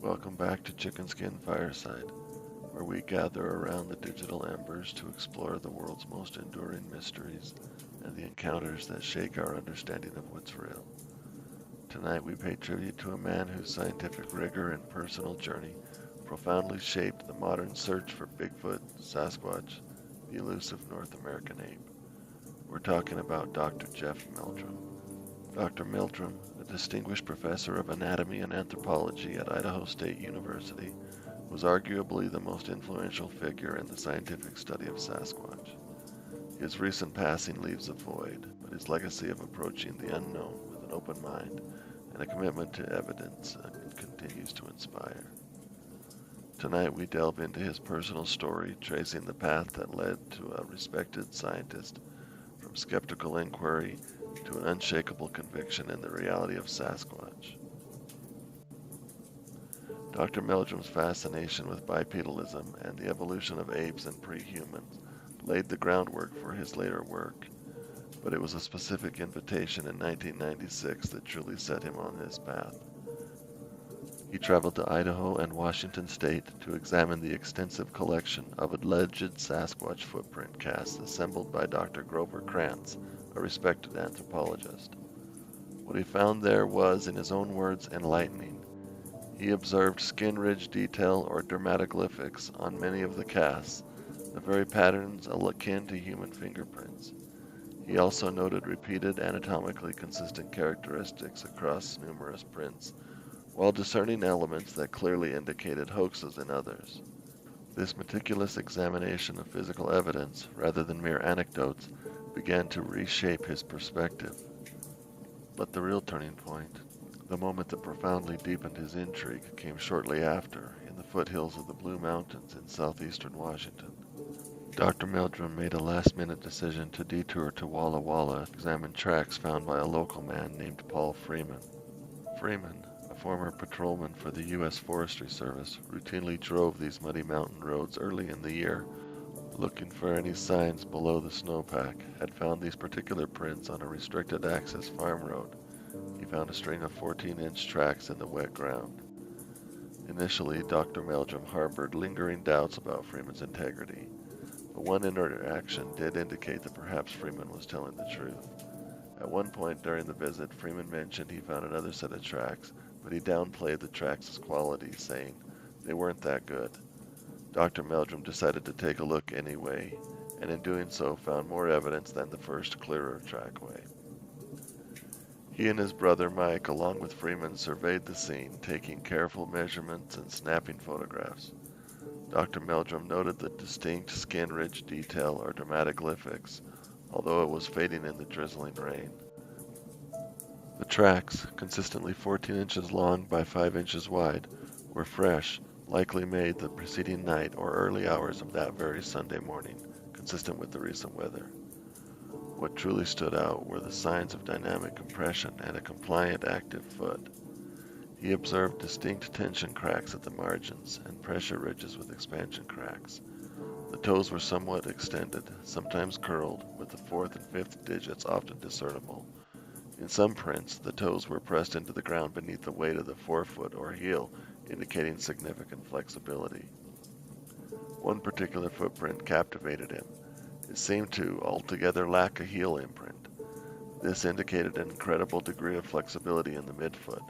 Welcome back to Chicken Skin Fireside, where we gather around the digital embers to explore the world's most enduring mysteries and the encounters that shake our understanding of what's real. Tonight we pay tribute to a man whose scientific rigor and personal journey profoundly shaped the modern search for Bigfoot, Sasquatch, the elusive North American ape. We're talking about Dr. Jeff Meldrum. Dr. Meldrum, a distinguished professor of anatomy and anthropology at Idaho State University, was arguably the most influential figure in the scientific study of Sasquatch. His recent passing leaves a void, but his legacy of approaching the unknown with an open mind and a commitment to evidence continues to inspire. Tonight we delve into his personal story, tracing the path that led to a respected scientist, from skeptical inquiry to an unshakable conviction in the reality of Sasquatch. Dr. Meldrum's fascination with bipedalism and the evolution of apes and pre-humans laid the groundwork for his later work, but it was a specific invitation in 1996 that truly set him on his path. He traveled to Idaho and Washington State to examine the extensive collection of alleged Sasquatch footprint casts assembled by Dr. Grover Krantz, a respected anthropologist. What he found there was, in his own words, enlightening. He observed skin ridge detail or dermatoglyphics on many of the casts, the very patterns akin to human fingerprints. He also noted repeated anatomically consistent characteristics across numerous prints, while discerning elements that clearly indicated hoaxes in others. This meticulous examination of physical evidence, rather than mere anecdotes, began to reshape his perspective. But the real turning point, the moment that profoundly deepened his intrigue, came shortly after, in the foothills of the Blue Mountains in southeastern Washington. Dr. Meldrum made a last-minute decision to detour to Walla Walla to examine tracks found by a local man named Paul Freeman. Freeman, a former patrolman for the U.S. Forestry Service, routinely drove these muddy mountain roads early in the year, looking for any signs below the snowpack. Had found these particular prints on a restricted access farm road. He found a string of 14-inch tracks in the wet ground. Initially, Dr. Meldrum harbored lingering doubts about Freeman's integrity, but one interaction did indicate that perhaps Freeman was telling the truth. At one point during the visit, Freeman mentioned he found another set of tracks, but he downplayed the tracks' quality, saying they weren't that good. Dr. Meldrum decided to take a look anyway, and in doing so found more evidence than the first clearer trackway. He and his brother Mike, along with Freeman, surveyed the scene, taking careful measurements and snapping photographs. Dr. Meldrum noted the distinct skin ridge detail or dermatoglyphics, although it was fading in the drizzling rain. The tracks, consistently 14 inches long by 5 inches wide, were fresh, likely made the preceding night or early hours of that very Sunday morning, consistent with the recent weather. What truly stood out were the signs of dynamic compression and a compliant active foot. He observed distinct tension cracks at the margins and pressure ridges with expansion cracks. The toes were somewhat extended, sometimes curled, with the fourth and fifth digits often discernible. In some prints, the toes were pressed into the ground beneath the weight of the forefoot or heel, indicating significant flexibility. One particular footprint captivated him. It seemed to altogether lack a heel imprint. This indicated an incredible degree of flexibility in the midfoot,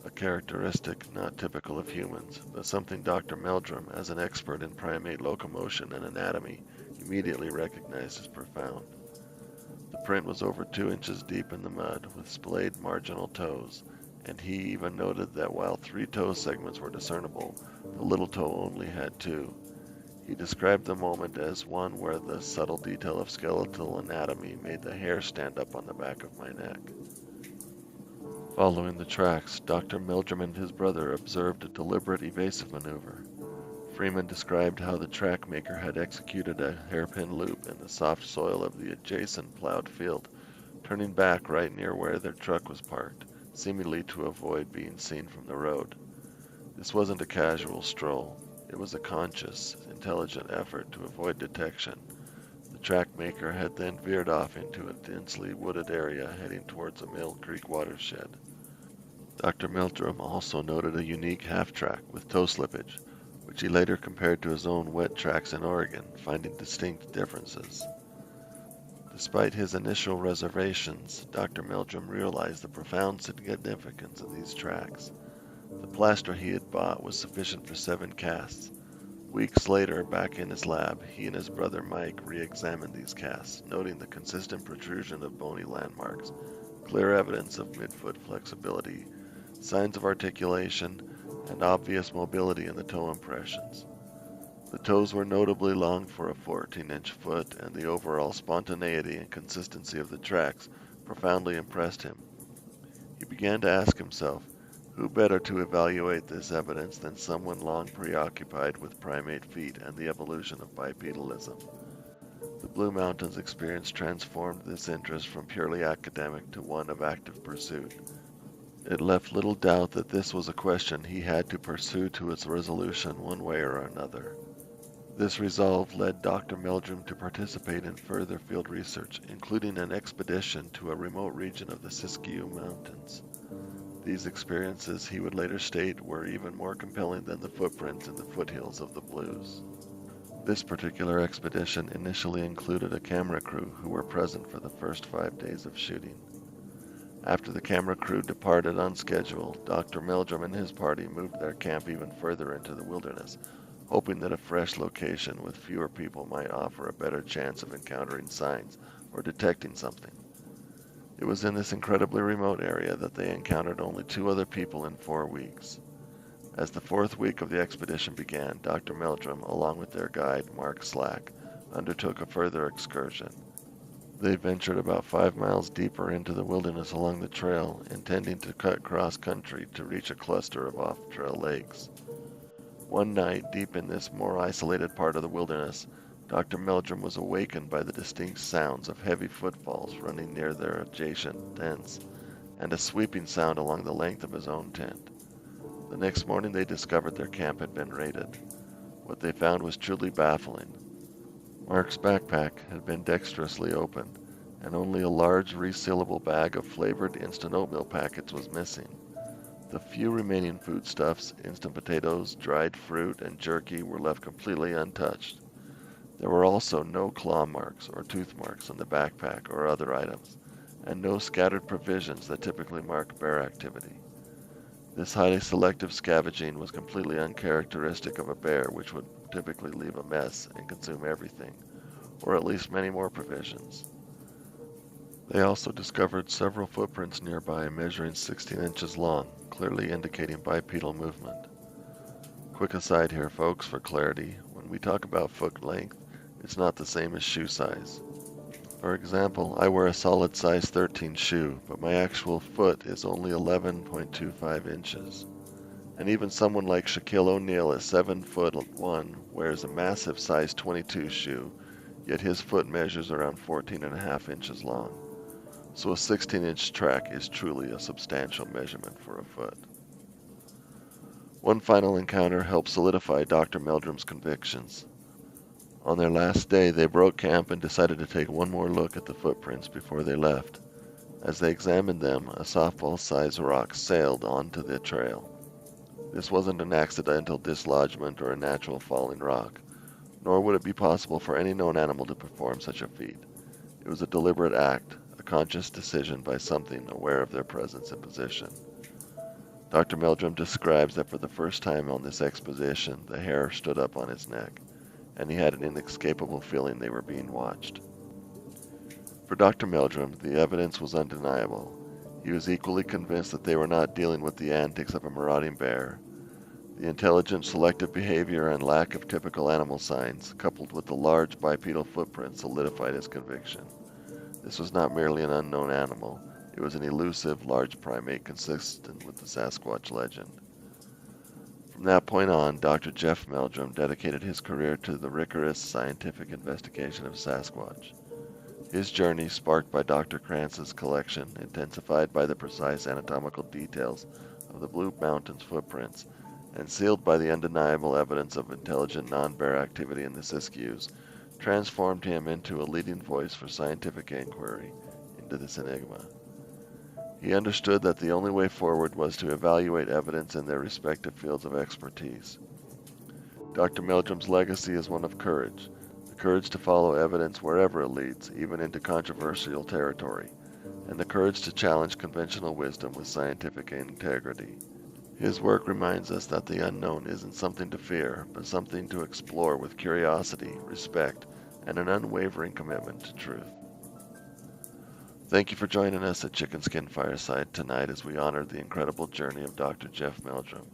a characteristic not typical of humans, but something Dr. Meldrum, as an expert in primate locomotion and anatomy, immediately recognized as profound. The print was over 2 inches deep in the mud, with splayed marginal toes, and he even noted that while 3 toe segments were discernible, the little toe only had 2. He described the moment as one where the subtle detail of skeletal anatomy made the hair stand up on the back of my neck. Following the tracks, Dr. Meldrum and his brother observed a deliberate evasive maneuver. Freeman described how the track maker had executed a hairpin loop in the soft soil of the adjacent plowed field, turning back right near where their truck was parked, seemingly to avoid being seen from the road. This wasn't a casual stroll. It was a conscious, intelligent effort to avoid detection. The track maker had then veered off into a densely wooded area heading towards a Mill Creek watershed. Dr. Meldrum also noted a unique half-track with toe slippage, which he later compared to his own wet tracks in Oregon, finding distinct differences. Despite his initial reservations, Dr. Meldrum realized the profound significance of these tracks. The plaster he had bought was sufficient for 7 casts. Weeks later, back in his lab, he and his brother Mike re-examined these casts, noting the consistent protrusion of bony landmarks, clear evidence of midfoot flexibility, signs of articulation, and obvious mobility in the toe impressions. The toes were notably long for a 14-inch foot, and the overall spontaneity and consistency of the tracks profoundly impressed him. He began to ask himself, who better to evaluate this evidence than someone long preoccupied with primate feet and the evolution of bipedalism? The Blue Mountains experience transformed this interest from purely academic to one of active pursuit. It left little doubt that this was a question he had to pursue to its resolution one way or another. This resolve led Dr. Meldrum to participate in further field research, including an expedition to a remote region of the Siskiyou Mountains. These experiences, he would later state, were even more compelling than the footprints in the foothills of the Blues. This particular expedition initially included a camera crew who were present for the first 5 days of shooting. After the camera crew departed on schedule, Dr. Meldrum and his party moved their camp even further into the wilderness, hoping that a fresh location with fewer people might offer a better chance of encountering signs or detecting something. It was in this incredibly remote area that they encountered only 2 other people in 4 weeks. As the 4th week of the expedition began, Dr. Meldrum, along with their guide, Mark Slack, undertook a further excursion. They ventured about 5 miles deeper into the wilderness along the trail, intending to cut cross-country to reach a cluster of off-trail lakes. One night, deep in this more isolated part of the wilderness, Dr. Meldrum was awakened by the distinct sounds of heavy footfalls running near their adjacent tents, and a sweeping sound along the length of his own tent. The next morning they discovered their camp had been raided. What they found was truly baffling. Mark's backpack had been dexterously opened, and only a large resealable bag of flavored instant oatmeal packets was missing. The few remaining foodstuffs, instant potatoes, dried fruit, and jerky were left completely untouched. There were also no claw marks or tooth marks on the backpack or other items, and no scattered provisions that typically mark bear activity. This highly selective scavenging was completely uncharacteristic of a bear, which would typically leave a mess and consume everything, or at least many more provisions. They also discovered several footprints nearby measuring 16 inches long, clearly indicating bipedal movement. Quick aside here, folks, for clarity, when we talk about foot length, it's not the same as shoe size. For example, I wear a solid size 13 shoe, but my actual foot is only 11.25 inches. And even someone like Shaquille O'Neal at 7'1" wears a massive size 22 shoe, yet his foot measures around 14.5 inches long. So a 16-inch track is truly a substantial measurement for a foot. One final encounter helped solidify Dr. Meldrum's convictions. On their last day, they broke camp and decided to take one more look at the footprints before they left. As they examined them, a softball-sized rock sailed onto the trail. This wasn't an accidental dislodgement or a natural falling rock, nor would it be possible for any known animal to perform such a feat. It was a deliberate act, a conscious decision by something aware of their presence and position. Dr. Meldrum describes that for the first time on this expedition, the hair stood up on his neck, and he had an inescapable feeling they were being watched. For Dr. Meldrum, the evidence was undeniable. He was equally convinced that they were not dealing with the antics of a marauding bear. The intelligent selective behavior and lack of typical animal signs, coupled with the large bipedal footprint, solidified his conviction. This was not merely an unknown animal. It was an elusive, large primate consistent with the Sasquatch legend. From that point on, Dr. Jeff Meldrum dedicated his career to the rigorous scientific investigation of Sasquatch. His journey, sparked by Dr. Krantz's collection, intensified by the precise anatomical details of the Blue Mountains footprints, and sealed by the undeniable evidence of intelligent non-bear activity in the Siskiyous, transformed him into a leading voice for scientific inquiry into this enigma. He understood that the only way forward was to evaluate evidence in their respective fields of expertise. Dr. Meldrum's legacy is one of courage, the courage to follow evidence wherever it leads, even into controversial territory, and the courage to challenge conventional wisdom with scientific integrity. His work reminds us that the unknown isn't something to fear, but something to explore with curiosity, respect, and an unwavering commitment to truth. Thank you for joining us at Chicken Skin Fireside tonight as we honor the incredible journey of Dr. Jeff Meldrum.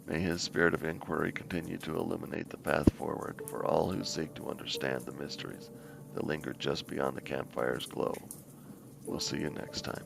May his spirit of inquiry continue to illuminate the path forward for all who seek to understand the mysteries that linger just beyond the campfire's glow. We'll see you next time.